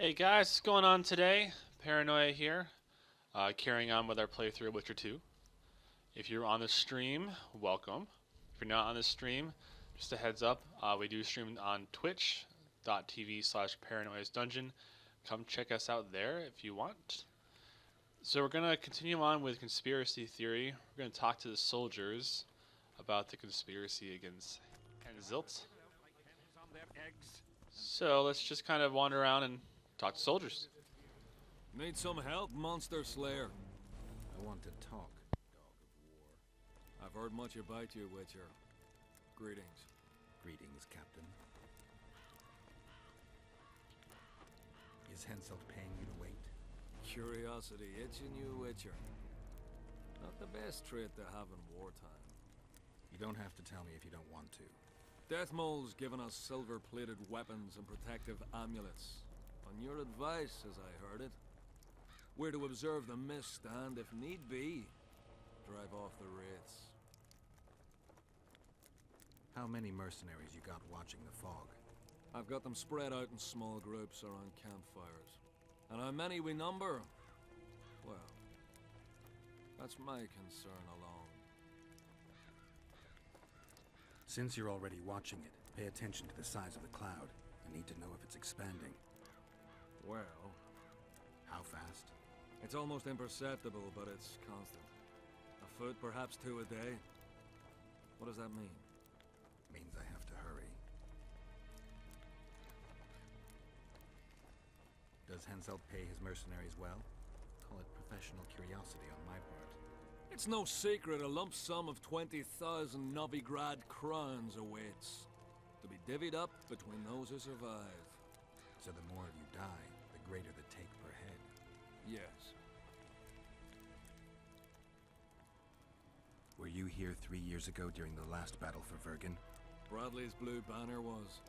Hey guys, what's going on today? Paranoia here, carrying on with our playthrough of Witcher 2. If you're on the stream, welcome. If you're not on the stream, just a heads up, we do stream on twitch.tv/paranoias dungeon. Come check us out there if you want. So we're going to continue on with conspiracy theory. We're going to talk to the soldiers about the conspiracy against Henzilt. So let's just kind of wander around and talk to soldiers. Need some help, Monster Slayer? I want to talk, dog of war. I've heard much about you, Witcher. Greetings. Greetings, Captain. Is Henselt paying you to wait? Curiosity itching you, Witcher. Not the best trait to have in wartime. You don't have to tell me if you don't want to. Deathmole's given us silver-plated weapons and protective amulets. On your advice, as I heard it. We're to observe the Misc and, if need be, drive off the wraiths. How many mercenaries you got watching the fog? I've got them spread out in small groups around campfires. And how many we number? Well, that's my concern alone. Since you're already watching it, pay attention to the size of the cloud. I need to know if it's expanding. Well, how fast? It's almost imperceptible, but it's constant. A foot, perhaps two a day. What does that mean? Means I have to hurry. Does Henselt pay his mercenaries well? Call it professional curiosity on my part. It's no secret a lump sum of 20,000 Novigrad crowns awaits. To be divvied up between those who survive. So the more you die, the greater the take per head. Yes. Were you here 3 years ago during the last battle for Vergen? Bradley's Blue Banner was.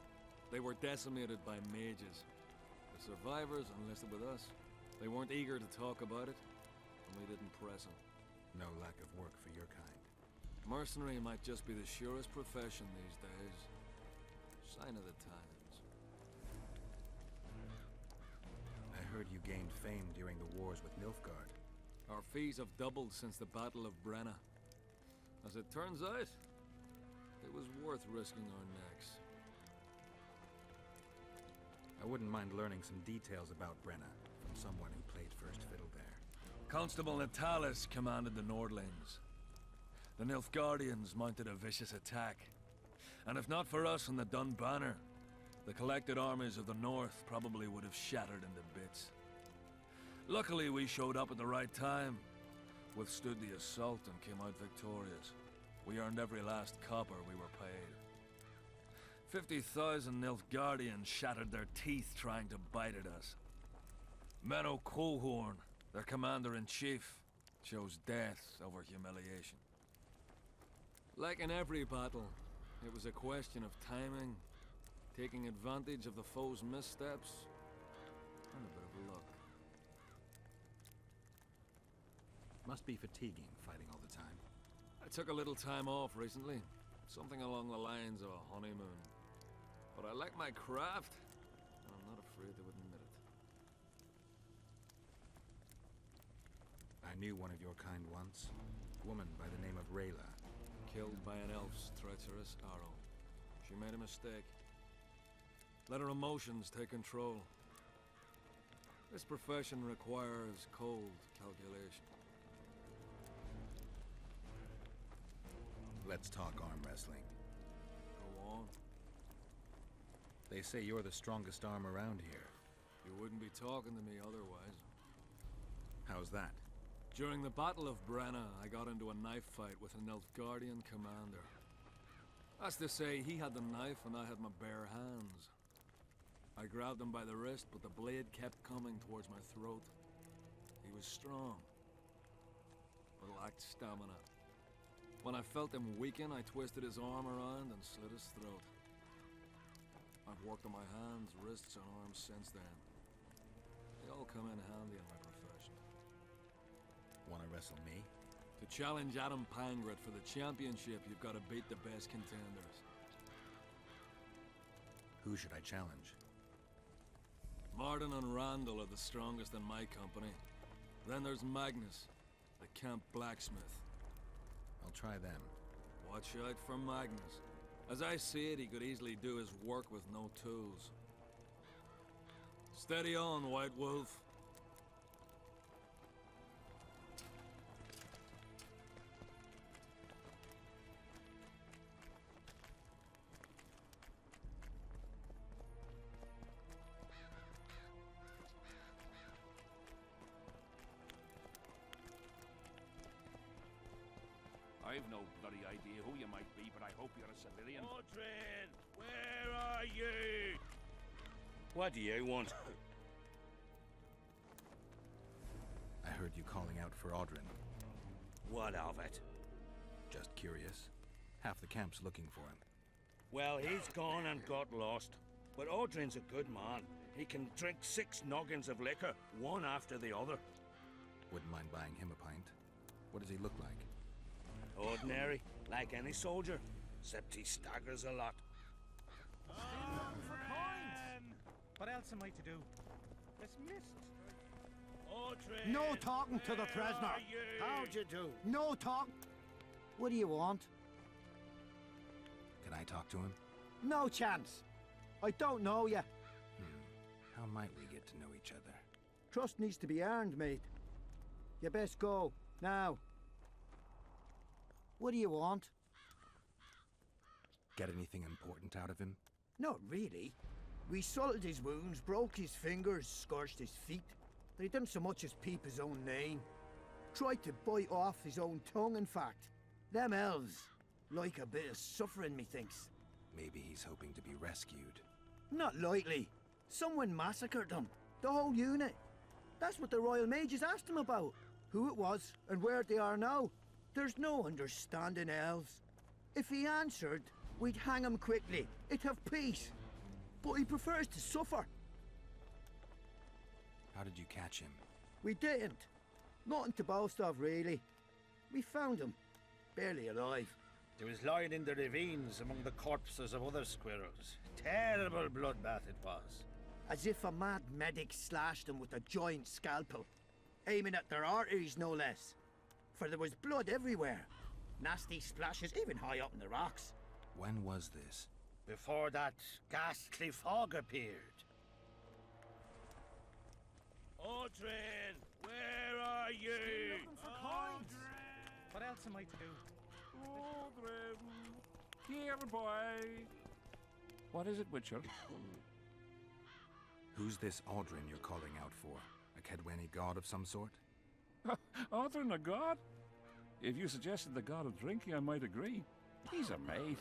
They were decimated by mages. The survivors enlisted with us. They weren't eager to talk about it, and we didn't press them. No lack of work for your kind. Mercenary might just be the surest profession these days. Sign of the times. I heard you gained fame during the wars with Nilfgaard. Our fees have doubled since the Battle of Brenna. As it turns out, it was worth risking our necks. I wouldn't mind learning some details about Brenna from someone who played first fiddle there. Constable Natalis commanded the Nordlings. The Nilfgaardians mounted a vicious attack. And if not for us and the Dun Banner, the collected armies of the North probably would have shattered into bits. Luckily, we showed up at the right time, withstood the assault and came out victorious. We earned every last copper we were paid. 50,000 Nilfgaardians shattered their teeth trying to bite at us. Menno Coalhorn, their commander-in-chief, chose death over humiliation. Like in every battle, it was a question of timing, taking advantage of the foe's missteps, and a bit of luck. Must be fatiguing fighting all the time. I took a little time off recently, something along the lines of a honeymoon. But I like my craft, and I'm not afraid to admit it. I knew one of your kind once. A woman by the name of Rayla. Killed by an elf's treacherous arrow. She made a mistake. Let her emotions take control. This profession requires cold calculation. Let's talk arm wrestling. Go on. They say you're the strongest arm around here. You wouldn't be talking to me otherwise. How's that? During the Battle of Brenna, I got into a knife fight with a Nilfgaardian commander. That's to say, he had the knife and I had my bare hands. I grabbed him by the wrist, but the blade kept coming towards my throat. He was strong, but lacked stamina. When I felt him weaken, I twisted his arm around and slit his throat. I've worked on my hands, wrists, and arms since then. They all come in handy in my profession. Wanna wrestle me? To challenge Adam Pangret for the championship, you've got to beat the best contenders. Who should I challenge? Martin and Randall are the strongest in my company. Then there's Magnus, the camp blacksmith. I'll try them. Watch out for Magnus. As I see it, he could easily do his work with no tools. Steady on, White Wolf. I've no bloody idea who you might be, but I hope you're a civilian. Audrin, where are you? What do you want? I heard you calling out for Audrin. What of it? Just curious. Half the camp's looking for him. Well, he's gone and got lost. But Audrin's a good man. He can drink 6 noggins of liquor, one after the other. Wouldn't mind buying him a pint. What does he look like? Ordinary, like any soldier, except he staggers a lot. For coins! What else am I to do? It's missed. Audrin, No talking to the where prisoner. are you? How'd you do? No talk. What do you want? Can I talk to him? No chance. I don't know you. How might we get to know each other? Trust needs to be earned, mate. You best go. Now. What do you want? Get anything important out of him? Not really. We salted his wounds, broke his fingers, scorched his feet. But he didn't so much as peep his own name. Tried to bite off his own tongue, in fact. Them elves like a bit of suffering, methinks. Maybe he's hoping to be rescued. Not likely. Someone massacred them. The whole unit. That's what the Royal Mages asked him about. Who it was, and where they are now. There's no understanding elves. If he answered, we'd hang him quickly. It'd have peace. But he prefers to suffer. How did you catch him? We didn't. Nothing to boast of, really. We found him. Barely alive. He was lying in the ravines among the corpses of other squirrels. Terrible bloodbath it was. As if a mad medic slashed him with a giant scalpel. Aiming at their arteries, no less. For there was blood everywhere. Nasty splashes, even high up in the rocks. When was this? Before that ghastly fog appeared. Audrin, where are you? For coins! What else am I to do? Audrin, here, boy. What is it, Witcher? Who's this Audrin you're calling out for? A Kedweni god of some sort? Audrin, a god? If you suggested the god of drinking, I might agree. He's a mate.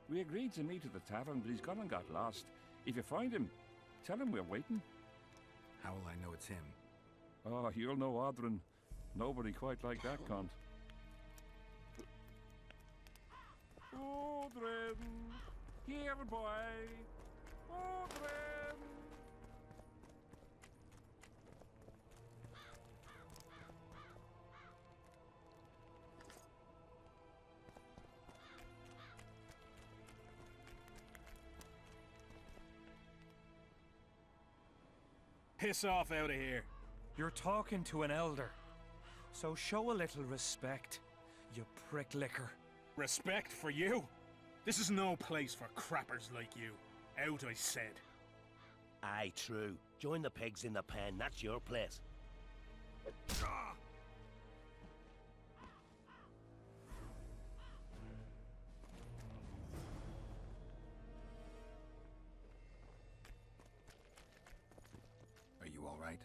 We agreed to meet at the tavern, but he's gone and got lost. If you find him, tell him we're waiting. How will I know it's him? Oh, you'll know Audrin. Nobody quite like that cunt. Audrin! Here, boy! Audrin! Piss off out of here. You're talking to an elder. So show a little respect, you prick licker. Respect for you? This is no place for crappers like you. Out, I said. Aye, true. Join the pigs in the pen, that's your place. Are you all right?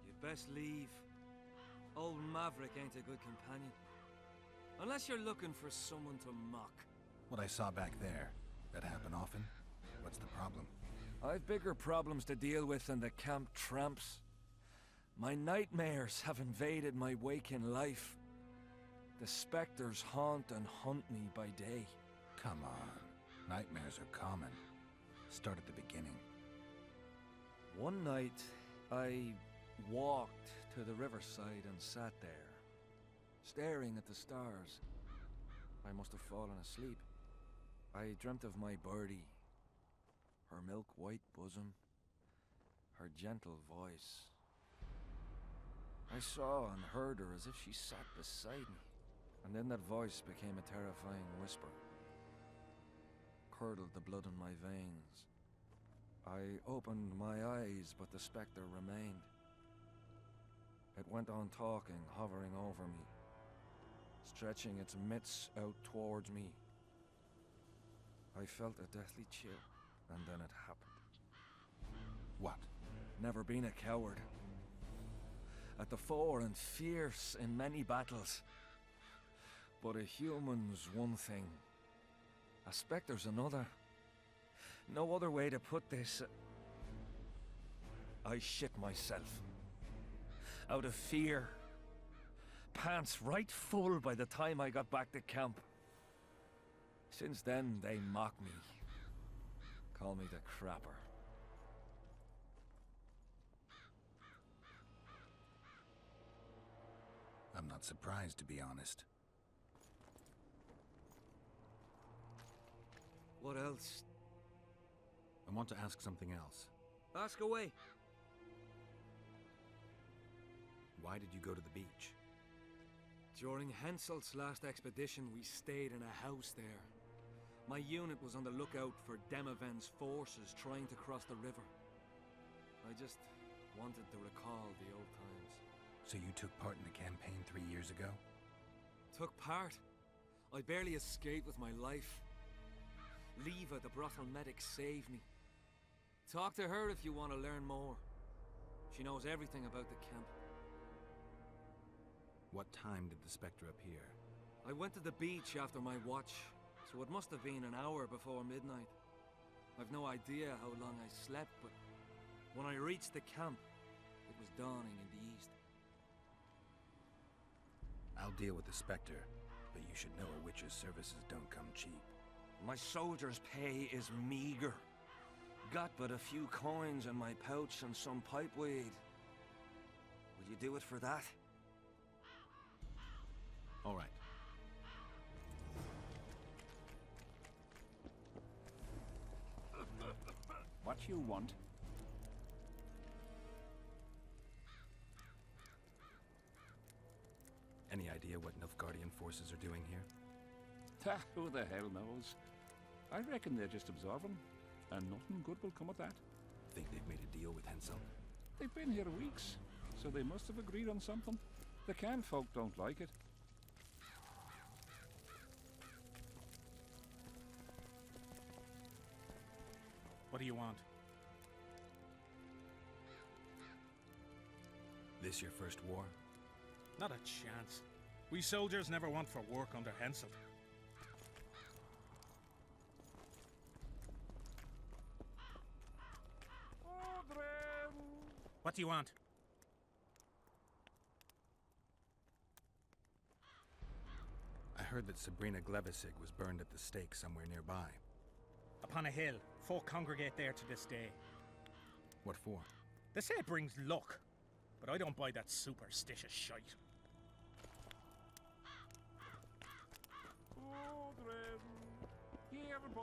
You'd best leave. Old Maverick ain't a good companion. Unless you're looking for someone to mock. What I saw back there, that happen often? What's the problem? I've bigger problems to deal with than the camp tramps. My nightmares have invaded my waking life. The specters haunt and hunt me by day. Come on. Nightmares are common. Start at the beginning. One night, I walked to the riverside and sat there, staring at the stars. I must have fallen asleep. I dreamt of my birdie, her milk-white bosom, her gentle voice. I saw and heard her as if she sat beside me, and then that voice became a terrifying whisper. Curdled the blood in my veins. I opened my eyes, but the spectre remained. It went on talking, hovering over me, stretching its mitts out towards me. I felt a deathly chill, and then it happened. What? Never been a coward. At the fore and fierce in many battles. But a human's one thing. A spectre's another. No other way to put this. I shit myself. Out of fear. Pants right full by the time I got back to camp. Since then, they mock me. Call me the crapper. I'm not surprised, to be honest. What else? I want to ask something else. Ask away. Why did you go to the beach? During Henselt's last expedition, we stayed in a house there. My unit was on the lookout for Demoven's forces trying to cross the river. I just wanted to recall the old times. So you took part in the campaign 3 years ago? Took part? I barely escaped with my life. Leva, the brothel medic, saved me. Talk to her if you want to learn more. She knows everything about the camp. What time did the Spectre appear? I went to the beach after my watch, so it must have been an hour before midnight. I've no idea how long I slept, but when I reached the camp, it was dawning in the east. I'll deal with the Spectre, but you should know a witch's services don't come cheap. My soldier's pay is meager. Got but a few coins in my pouch and some pipeweed. Will you do it for that? All right. What you want? Any idea what Nilfgaardian forces are doing here? Ta, who the hell knows? I reckon they're just observing, and nothing good will come of that. Think they've made a deal with Hensel? They've been here weeks, so they must have agreed on something. The Can folk don't like it. What do you want? This your first war? Not a chance. We soldiers never want for work under Hensel. What do you want? I heard that Sabrina Glevissig was burned at the stake somewhere nearby. Upon a hill. Folk congregate there to this day. What for? They say it brings luck, but I don't buy that superstitious shite. Here, boy.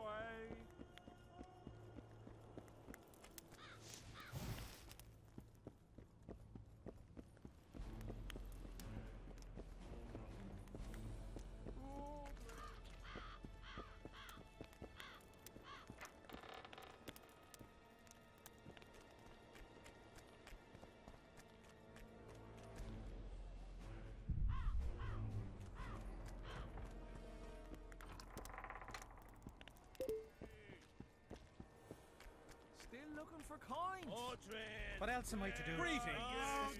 Looking for coins. What else am I to do? Greetings!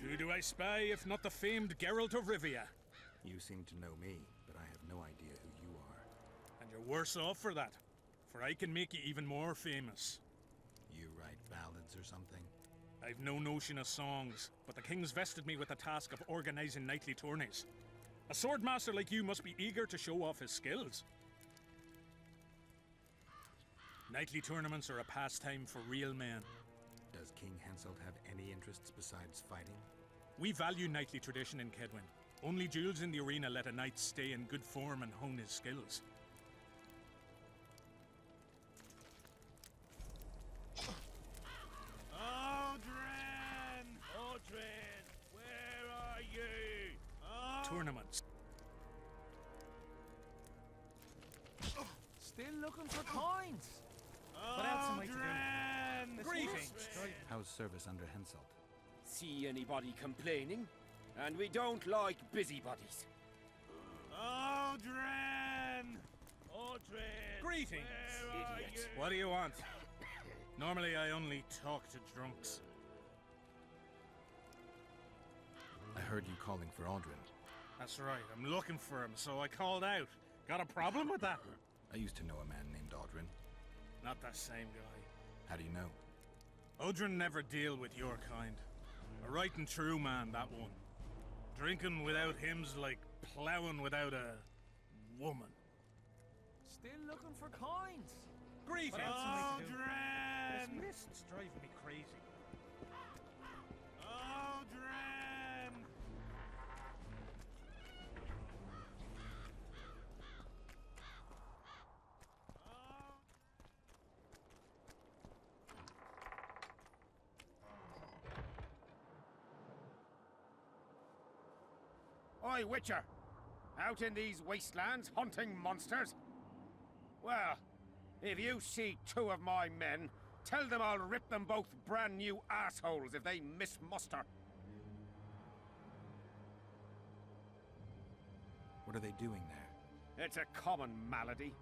Who do I spy if not the famed Geralt of Rivia? You seem to know me, but I have no idea who you are. And you're worse off for that, for I can make you even more famous. You write ballads or something? I've no notion of songs, but the king's vested me with the task of organizing nightly tourneys. A swordmaster like you must be eager to show off his skills. Nightly tournaments are a pastime for real men. Does King Henselt have any interests besides fighting? We value knightly tradition in Kedwin. Only duels in the arena let a knight stay in good form and hone his skills. Oh, How's service under Henselt? See anybody complaining? And we don't like busybodies. Aldrin! Greetings! Idiot. What do you want? Normally I only talk to drunks. I heard you calling for Aldrin. That's right, I'm looking for him, so I called out. Got a problem with that? I used to know a man named Aldrin. Not that same guy. How do you know? Odrin never deal with your kind. A right and true man, that one. Drinking without him's like plowing without a woman. Still looking for coins. Greetings! Aldrin! This mist's driving me crazy. Aldrin! Oi, Witcher! Out in these wastelands hunting monsters? Well, if you see two of my men, tell them I'll rip them both brand new assholes if they miss muster. What are they doing there? It's a common malady.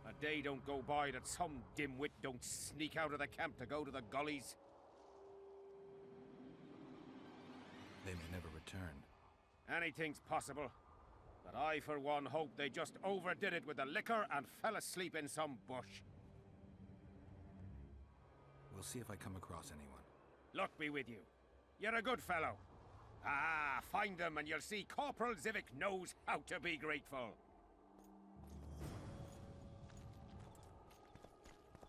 A day don't go by that some dimwit don't sneak out of the camp to go to the gullies. They may never return. Anything's possible. But I, for one, hope they just overdid it with the liquor and fell asleep in some bush. We'll see if I come across anyone. Luck be with you. You're a good fellow. Ah, find them and you'll see Corporal Zivik knows how to be grateful.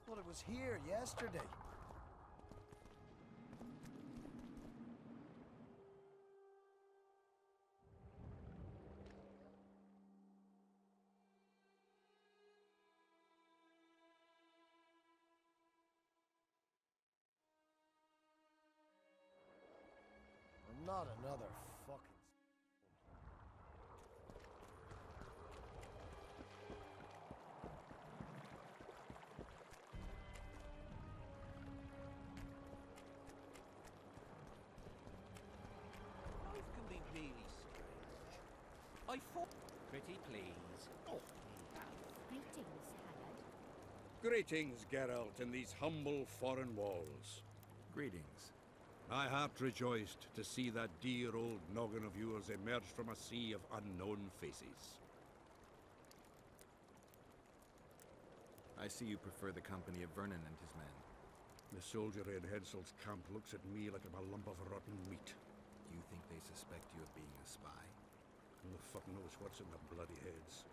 Well, it was here yesterday. Not another fucking... Life can be really strange. I thought... Pretty please. Oh. Greetings, Hallard. Greetings, Geralt, in these humble foreign walls. Greetings. I half rejoiced to see that dear old noggin of yours emerge from a sea of unknown faces. I see you prefer the company of Vernon and his men. The soldiery in Henselt's camp looks at me like I'm a lump of rotten meat. You think they suspect you of being a spy? Who the fuck knows what's in their bloody heads?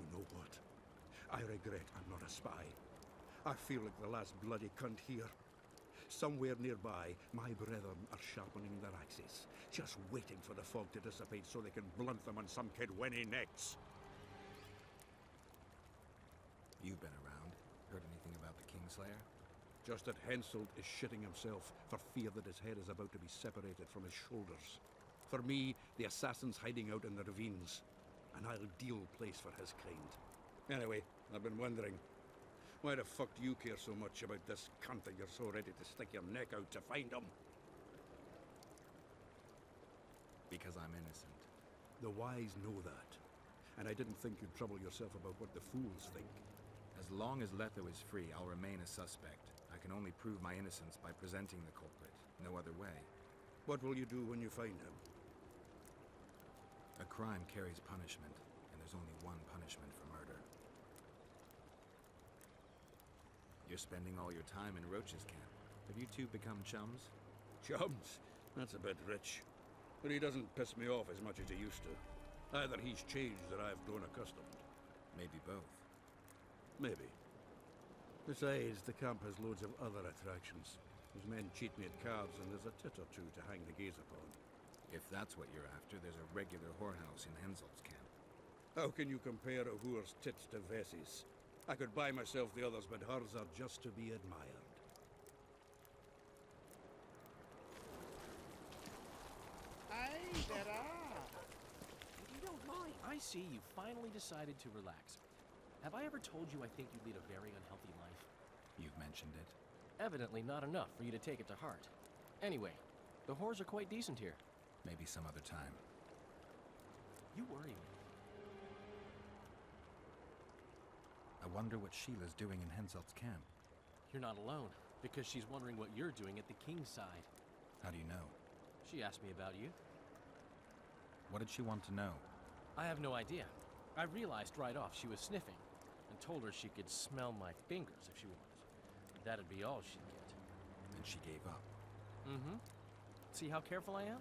You know what? I regret I'm not a spy. I feel like the last bloody cunt here. Somewhere nearby, my brethren are sharpening their axes, just waiting for the fog to dissipate so they can blunt them on some kid when he necks. You've been around. Heard anything about the Kingslayer? Just that Henselt is shitting himself for fear that his head is about to be separated from his shoulders. For me, the assassin's hiding out in the ravines, an ideal place for his kind. Anyway, I've been wondering, why the fuck do you care so much about this cunt that you're so ready to stick your neck out to find him? Because I'm innocent. The wise know that. And I didn't think you'd trouble yourself about what the fools think. As long as Letho is free, I'll remain a suspect. I can only prove my innocence by presenting the culprit. No other way. What will you do when you find him? A crime carries punishment, and there's only one punishment for murder. You're spending all your time in Roach's camp. Have you two become chums? Chums? That's a bit rich. But he doesn't piss me off as much as he used to. Either he's changed or I've grown accustomed. Maybe both. Maybe. Besides, the camp has loads of other attractions. There's men cheating at cards, and there's a tit or two to hang the gaze upon. If that's what you're after, there's a regular whorehouse in Henselt's camp. How can you compare a whore's tits to Vessi's? I could buy myself the others, but hers are just to be admired. Hey, there are. If you don't mind, I see you finally decided to relax. Have I ever told you I think you lead a very unhealthy life? You've mentioned it. Evidently not enough for you to take it to heart. Anyway, the whores are quite decent here. Maybe some other time. You worry me. I wonder what Sheila's doing in Henselt's camp. You're not alone, because she's wondering what you're doing at the king's side. How do you know? She asked me about you. What did she want to know? I have no idea. I realized right off she was sniffing, and told her she could smell my fingers if she wanted. That'd be all she'd get. And she gave up. Mm-hmm. See how careful I am?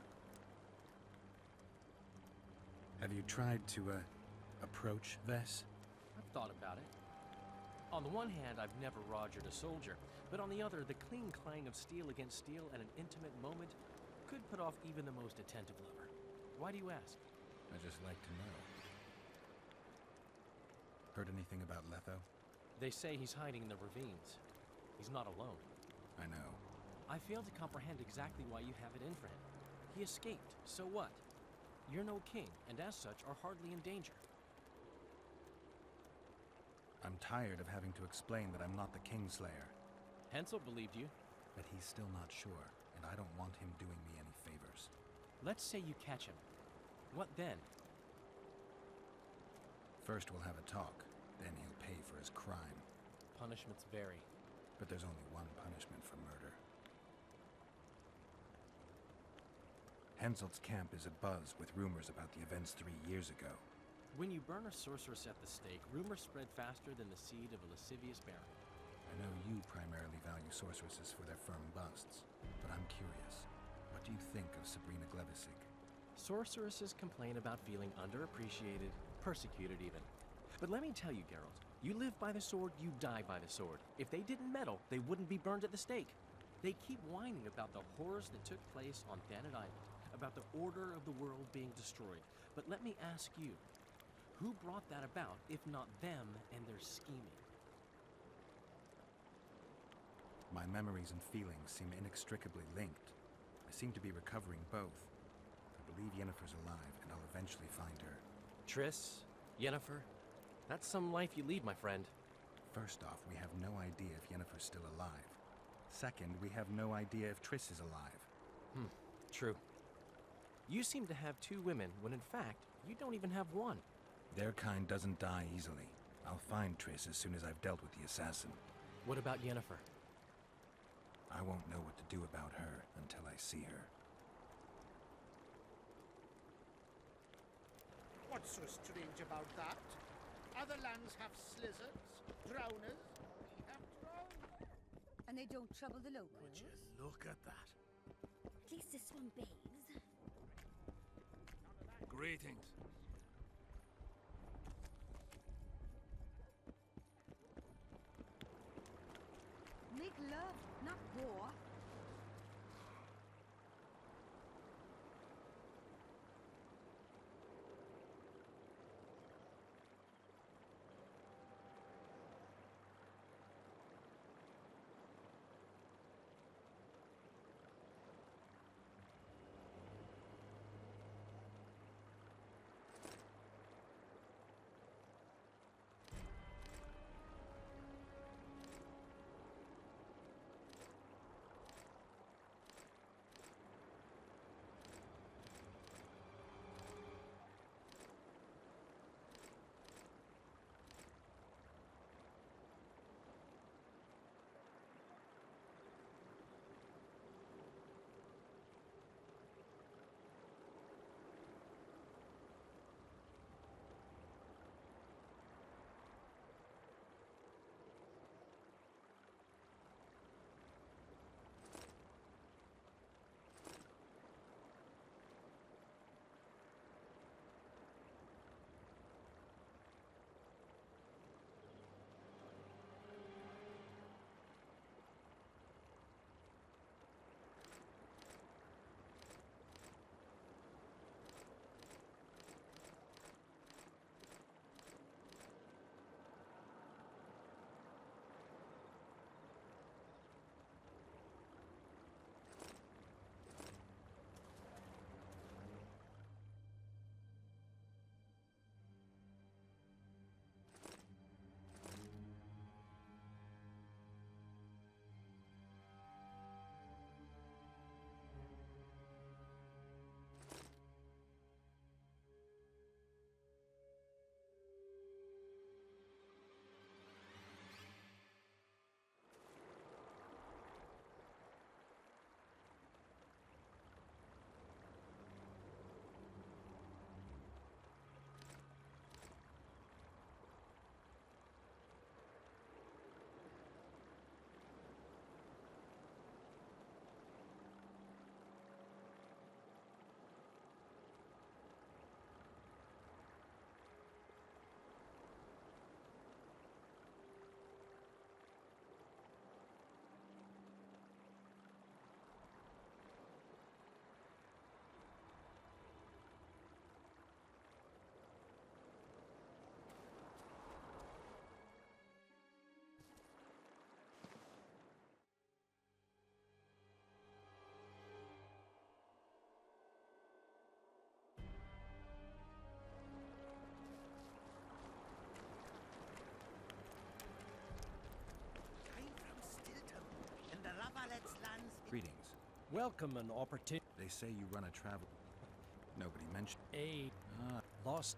Have you tried to, approach Vess? I've thought about it. On the one hand, I've never rogered a soldier, but on the other, the cling clang of steel against steel at an intimate moment could put off even the most attentive lover. Why do you ask? I just like to know. Heard anything about Letho? They say he's hiding in the ravines. He's not alone. I know. I fail to comprehend exactly why you have it in for him. He escaped, so what? You're no king, and as such are hardly in danger. I'm tired of having to explain that I'm not the Kingslayer. Hensel believed you. But he's still not sure, and I don't want him doing me any favors. Let's say you catch him. What then? First we'll have a talk, then he'll pay for his crime. Punishments vary. But there's only one punishment for murder. Henselt's camp is abuzz with rumors about the events 3 years ago. When you burn a sorceress at the stake, rumors spread faster than the seed of a lascivious baron. I know you primarily value sorceresses for their firm busts, but I'm curious. What do you think of Sabrina Glevisic? Sorceresses complain about feeling underappreciated, persecuted even. But let me tell you, Geralt, you live by the sword, you die by the sword. If they didn't meddle, they wouldn't be burned at the stake. They keep whining about the horrors that took place on Thanet Island, about the order of the world being destroyed. But let me ask you, who brought that about if not them and their scheming? My memories and feelings seem inextricably linked. I seem to be recovering both. I believe Yennefer's alive, and I'll eventually find her. Triss, Yennefer, that's some life you lead, my friend. First off, we have no idea if Yennefer's still alive. Second, we have no idea if Triss is alive. True. You seem to have 2 women, when in fact, you don't even have one. Their kind doesn't die easily. I'll find Triss as soon as I've dealt with the assassin. What about Yennefer? I won't know what to do about her until I see her. What's so strange about that? Other lands have slizzards, drowners. We have drowners. And they don't trouble the locals? Would you look at that? At least this one bathes. Greetings. Make love, not war. Greetings. Welcome an opportunity. They say you run a travel. Nobody mentioned. Lost.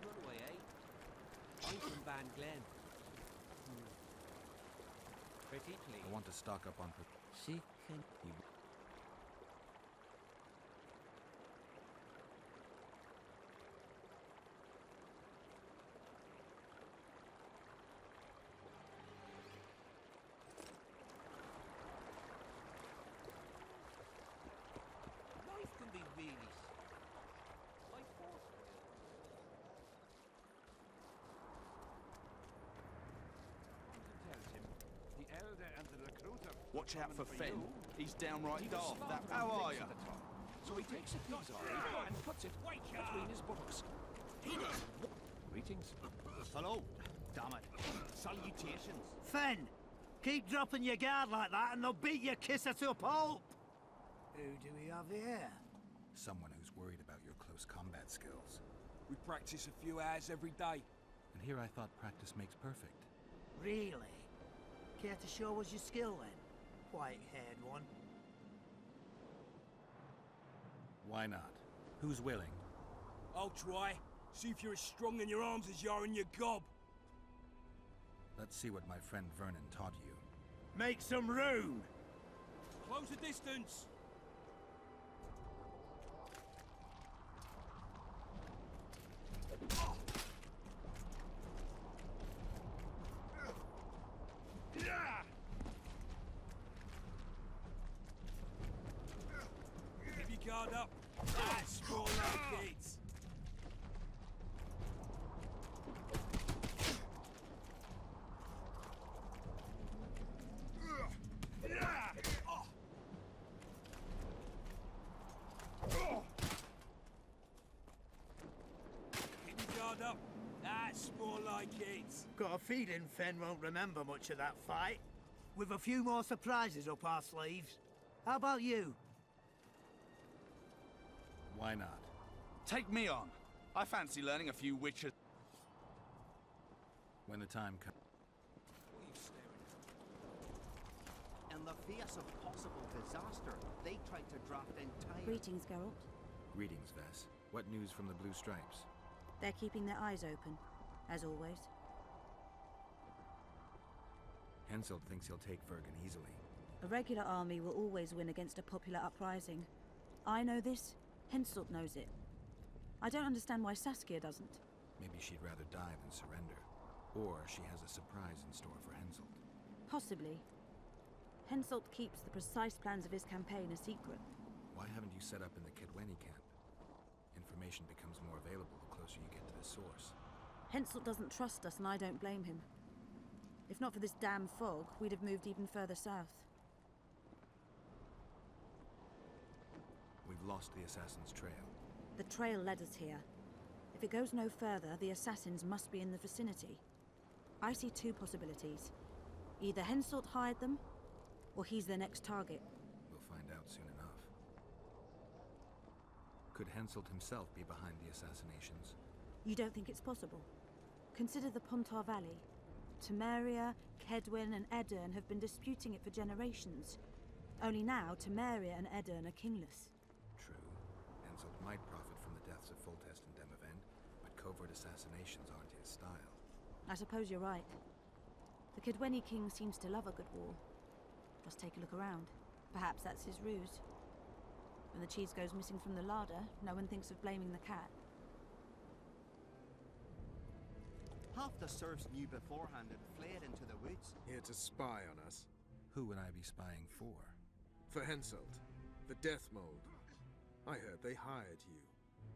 Runaway, eh? I'm from Van Glen. Pretty please. I want to stock up on. She can. Life can be really like force. The elder and the recruiter. Watch out for Fenn. He's downright daft. How are you? So he takes a piece of it and puts it between his buttocks. Greetings. Hello. Damn it. Salutations. Fen, keep dropping your guard like that and they'll beat your kisser to a pulp. Who do we have here? Someone who's worried about your close combat skills. We practice a few hours every day. And here I thought practice makes perfect. Really? Care to show us your skill then? White-haired one. Why not? Who's willing? I'll try. See if you're as strong in your arms as you are in your gob. Let's see what my friend Vernon taught you. Make some room! Close the distance! Keep your guard up. Small like kids. Keep your guard up. That's more like it. Got a feeling Fen won't remember much of that fight. With a few more surprises up our sleeves. How about you? Why not? Take me on. I fancy learning a few witches. When the time comes. In the face of possible disaster, they tried to draft entire... Greetings, Geralt. Greetings, Vess. What news from the Blue Stripes? They're keeping their eyes open, as always. Henselt thinks he'll take Vergen easily. A regular army will always win against a popular uprising. I know this, Henselt knows it. I don't understand why Saskia doesn't. Maybe she'd rather die than surrender. Or she has a surprise in store for Henselt. Possibly. Henselt keeps the precise plans of his campaign a secret. Why haven't you set up in the Kedweni camp? Information becomes more available the closer you get to the source. Henselt doesn't trust us, and I don't blame him. If not for this damn fog, we'd have moved even further south. We've lost the Assassin's Trail. The trail led us here. If it goes no further, the assassins must be in the vicinity. I see two possibilities. Either Henselt hired them, or he's their next target. We'll find out soon enough. Could Henselt himself be behind the assassinations? You don't think it's possible? Consider the Pontar Valley. Temeria, Kedwen, and Edirn have been disputing it for generations. Only now, Temeria and Edirn are kingless. True. Henselt might profit from the deaths of Foltest and Demavend, but covert assassinations aren't his style. I suppose you're right. The Kedweni king seems to love a good war. Just take a look around. Perhaps that's his ruse. When the cheese goes missing from the larder, no one thinks of blaming the cat. Half the serfs knew beforehand and fled into the woods. Here to spy on us. Who would I be spying for? For Henselt, the Death Mold. I heard they hired you.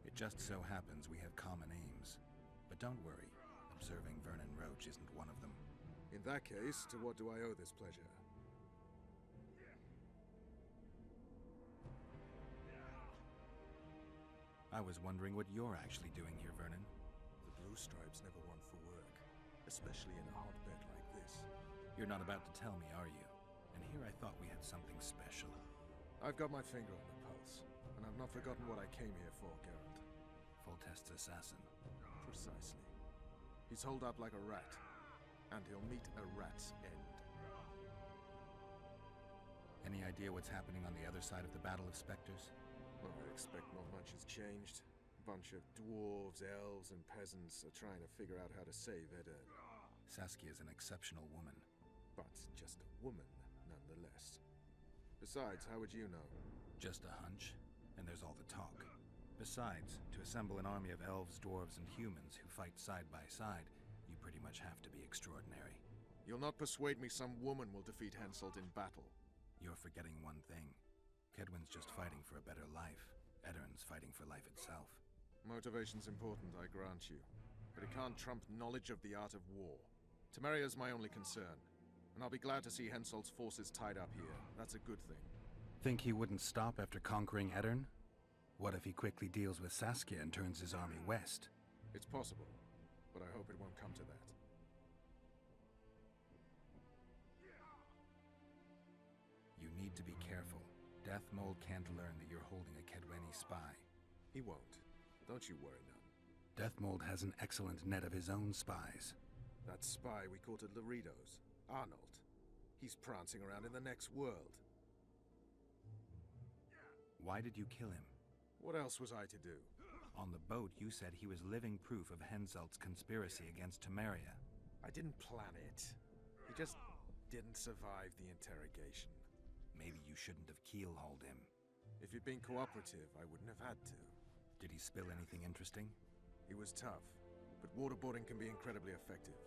It just so happens we have common aims. But don't worry, observing Vernon Roach isn't one of them. In that case, to what do I owe this pleasure? I was wondering what you're actually doing here, Vernon. The Blue Stripes never want for work. especially in a hotbed like this. You're not about to tell me, are you? And here I thought we had something special. I've got my finger on the pulse, and I've not forgotten what I came here for, Geralt. Foltest's assassin. Precisely. He's holed up like a rat, and he'll meet a rat's end. Any idea what's happening on the other side of the Battle of Spectres? Well, I expect not much has changed. A bunch of dwarves, elves, and peasants are trying to figure out how to save Edirn. Saskia's an exceptional woman. But just a woman, nonetheless. Besides, how would you know? Just a hunch, and there's all the talk. Besides, to assemble an army of elves, dwarves, and humans who fight side by side, you pretty much have to be extraordinary. You'll not persuade me some woman will defeat Henselt in battle. You're forgetting one thing. Kedwen's just fighting for a better life. Edirn's fighting for life itself. Motivation's important, I grant you. But it can't trump knowledge of the art of war. Temeria's my only concern. And I'll be glad to see Henselt's forces tied up here. That's a good thing. Think he wouldn't stop after conquering Edirn? What if he quickly deals with Saskia and turns his army west? It's possible, but I hope it won't come to that. You need to be careful. Death Mold can't learn that you're holding a Kedweni spy. He won't. Don't you worry none. Death Mold has an excellent net of his own spies. That spy we caught at Laredo's, Arnold. He's prancing around in the next world. Why did you kill him? What else was I to do? On the boat, you said he was living proof of Henselt's conspiracy against Temeria. I didn't plan it. He just didn't survive the interrogation. Maybe you shouldn't have keel-hauled him. If you'd been cooperative, I wouldn't have had to. Did he spill anything interesting? He was tough, but waterboarding can be incredibly effective.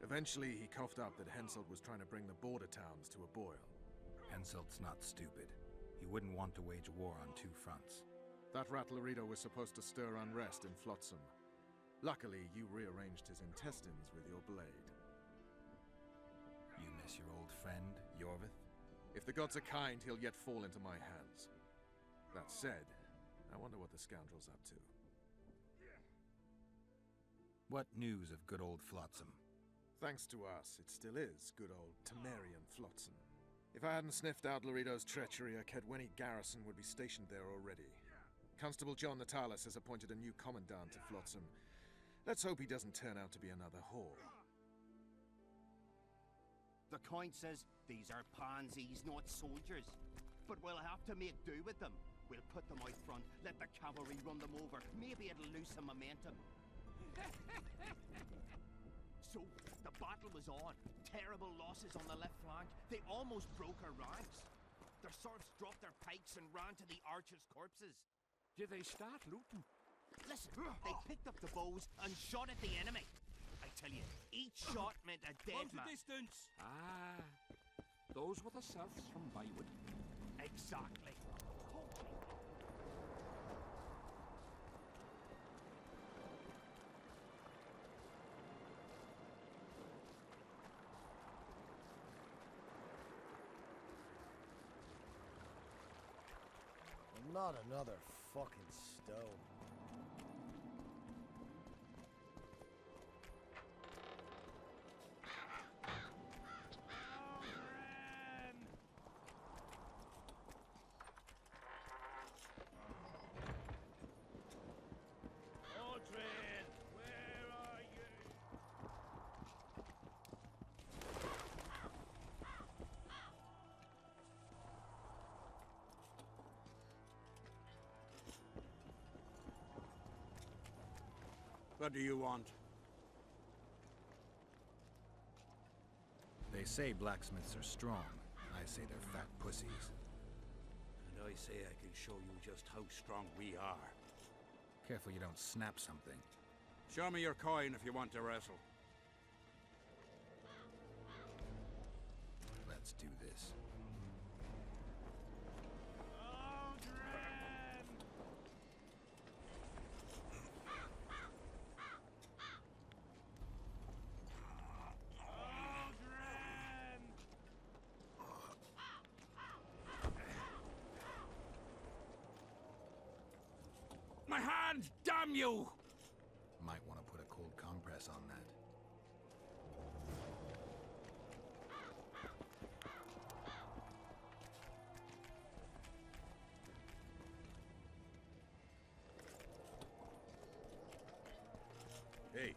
Eventually, he coughed up that Henselt was trying to bring the border towns to a boil. Henselt's not stupid. He wouldn't want to wage war on two fronts. That rat Laredo was supposed to stir unrest in Flotsam. Luckily, you rearranged his intestines with your blade. You miss your old friend, Yorvith? If the gods are kind, he'll yet fall into my hands. That said, I wonder what the scoundrel's up to. What news of good old Flotsam? Thanks to us, it still is good old Temerian Flotsam. If I hadn't sniffed out Laredo's treachery, a Kedweni garrison would be stationed there already. Constable John Natalis has appointed a new commandant to Flotsam. Let's hope he doesn't turn out to be another whore. The Count says these are pansies, not soldiers. But we'll have to make do with them. We'll put them out front, let the cavalry run them over. Maybe it'll lose some momentum. So, the battle was on. Terrible losses on the left flank. They almost broke our ranks. Their serfs dropped their pikes and ran to the archers' corpses. Did they start looting? Listen, they picked up the bows and shot at the enemy. I tell you, each shot meant a dead man. Distance! Ah, those were the serfs from Bywood. Exactly. Not another fucking stone. What do you want? They say blacksmiths are strong. I say they're fat pussies. And I say I can show you just how strong we are. Careful you don't snap something. Show me your coin if you want to wrestle. Let's do this. My hand! Damn you! Might want to put a cold compress on that. Hey,